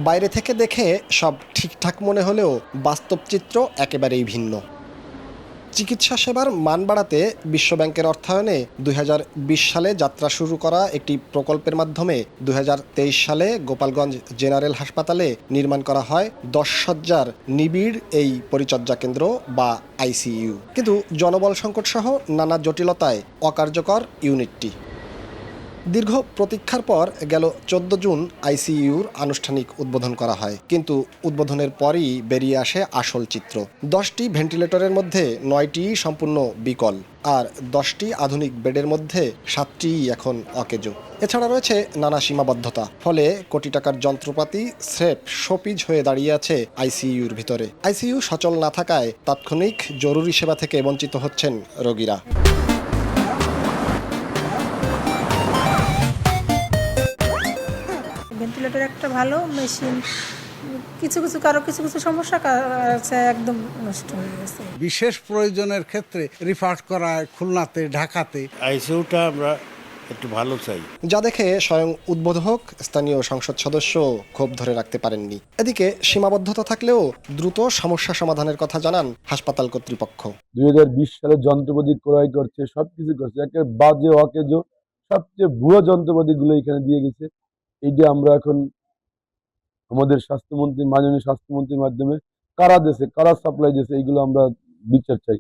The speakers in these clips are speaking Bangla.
বাইরে থেকে দেখে সব ঠিকঠাক মনে হলেও বাস্তব চিত্র একেবারেই ভিন্ন। চিকিৎসা সেবার মান বাড়াতে বিশ্বব্যাংকের অর্থায়নে 2020 সালে যাত্রা শুরু করা একটি প্রকল্পের মাধ্যমে 2023 সালে গোপালগঞ্জ জেনারেল হাসপাতালে নির্মাণ করা হয় 10 শয্যার নিবিড় এই পরিচর্যা কেন্দ্র বা আইসিইউ। কিন্তু জনবল সংকট সহ নানা জটিলতায় অকার্যকর ইউনিটটি। দীর্ঘ প্রতীক্ষার পর গেল 14 জুন আইসিইউর আনুষ্ঠানিক উদ্বোধন করা হয়, কিন্তু উদ্বোধনের পরই বেরিয়ে আসে আসল চিত্র। 10টি ভেন্টিলেটরের মধ্যে 9টি সম্পূর্ণ বিকল, আর 10টি আধুনিক বেডের মধ্যে 7টিই এখন অকেজো। এছাড়া রয়েছে নানা সীমাবদ্ধতা, ফলে কোটি টাকার যন্ত্রপাতি স্রেফ শোপিজ হয়ে দাঁড়িয়ে আছে আইসিইউর ভিতরে। আইসিইউ সচল না থাকায় তাৎক্ষণিক জরুরি সেবা থেকে বঞ্চিত হচ্ছেন রোগীরা। ভেন্টিলেটর একটা ভালো মেশিন, কিছু কিছু সমস্যা আছে, একদম নষ্ট হয়ে গেছে। বিশেষ প্রয়োজনের ক্ষেত্রে রিফার করা খুলনাতে, ঢাকাতে। আইসিইউটা আমরা একটু ভালো চাই, যা দেখে স্বয়ং উদ্বোধক স্থানীয় সংসদ সদস্য ক্ষোভ ধরে রাখতে পারেননি। এদিকে সীমাবদ্ধতা থাকলেও দ্রুত সমস্যা সমাধানের কথা জানান হাসপাতাল কর্তৃপক্ষ। 2020 সালে যন্ত্রপাতি ক্রয় করছে, সবকিছু করছে, একেবারে বাজে অকেজো সবচেয়ে ভুয়া যন্ত্রপাতিগুলো এখানে দিয়ে গেছে। এইটা আমরা এখন আমাদের স্বাস্থ্যমন্ত্রী, মাননীয় স্বাস্থ্যমন্ত্রীর মাধ্যমে কারা দেশে, কারা সাপ্লাই দিয়েছে, এইগুলো আমরা বিচার চাই।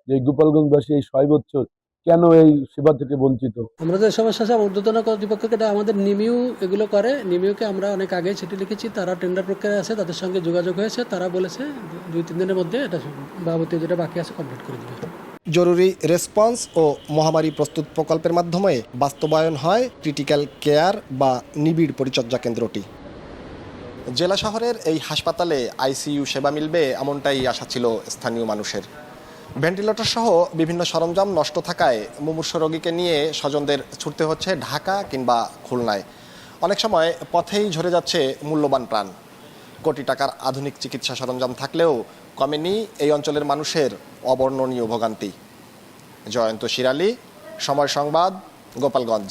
যে গোপালগঞ্জবাসী এই 6 বছর কেন এই সেবা থেকে বঞ্চিত। আমরা যে সমস্যা আছে ঊর্ধ্বতন কর্তৃপক্ষকে আমাদের নিমিউ এগুলো করে, নিমিউকে আমরা অনেক আগে চিঠি লিখেছি, তারা টেন্ডার প্রক্রিয়া আছে, তাদের সঙ্গে যোগাযোগ হয়েছে, তারা বলেছে 2-3 দিনের মধ্যে এটা বাবদ যেটা বাকি আছে কমপ্লিট করে দেবে। জরুরি রেসপন্স ও মহামারী প্রস্তুত প্রকল্পের মাধ্যমে বাস্তবায়ন হয় ক্রিটিক্যাল কেয়ার বা নিবিড় পরিচর্যা কেন্দ্রটি। জেলা শহরের এই হাসপাতালে আইসিইউ সেবা মিলবে এমনটাই আশা ছিল স্থানীয় মানুষের। ভেন্টিলেটর সহ বিভিন্ন সরঞ্জাম নষ্ট থাকায় মুমূর্ষু রোগীকে নিয়ে স্বজনদের ছুটতে হচ্ছে ঢাকা কিংবা খুলনায়। অনেক সময় পথেই ঝরে যাচ্ছে মূল্যবান প্রাণ। কোটি টাকার আধুনিক চিকিৎসা সরঞ্জাম থাকলেও কমেনি এই অঞ্চলের মানুষের অবর্ণনীয় ভোগান্তি। জয়ন্ত শিরালি, সময় সংবাদ, গোপালগঞ্জ।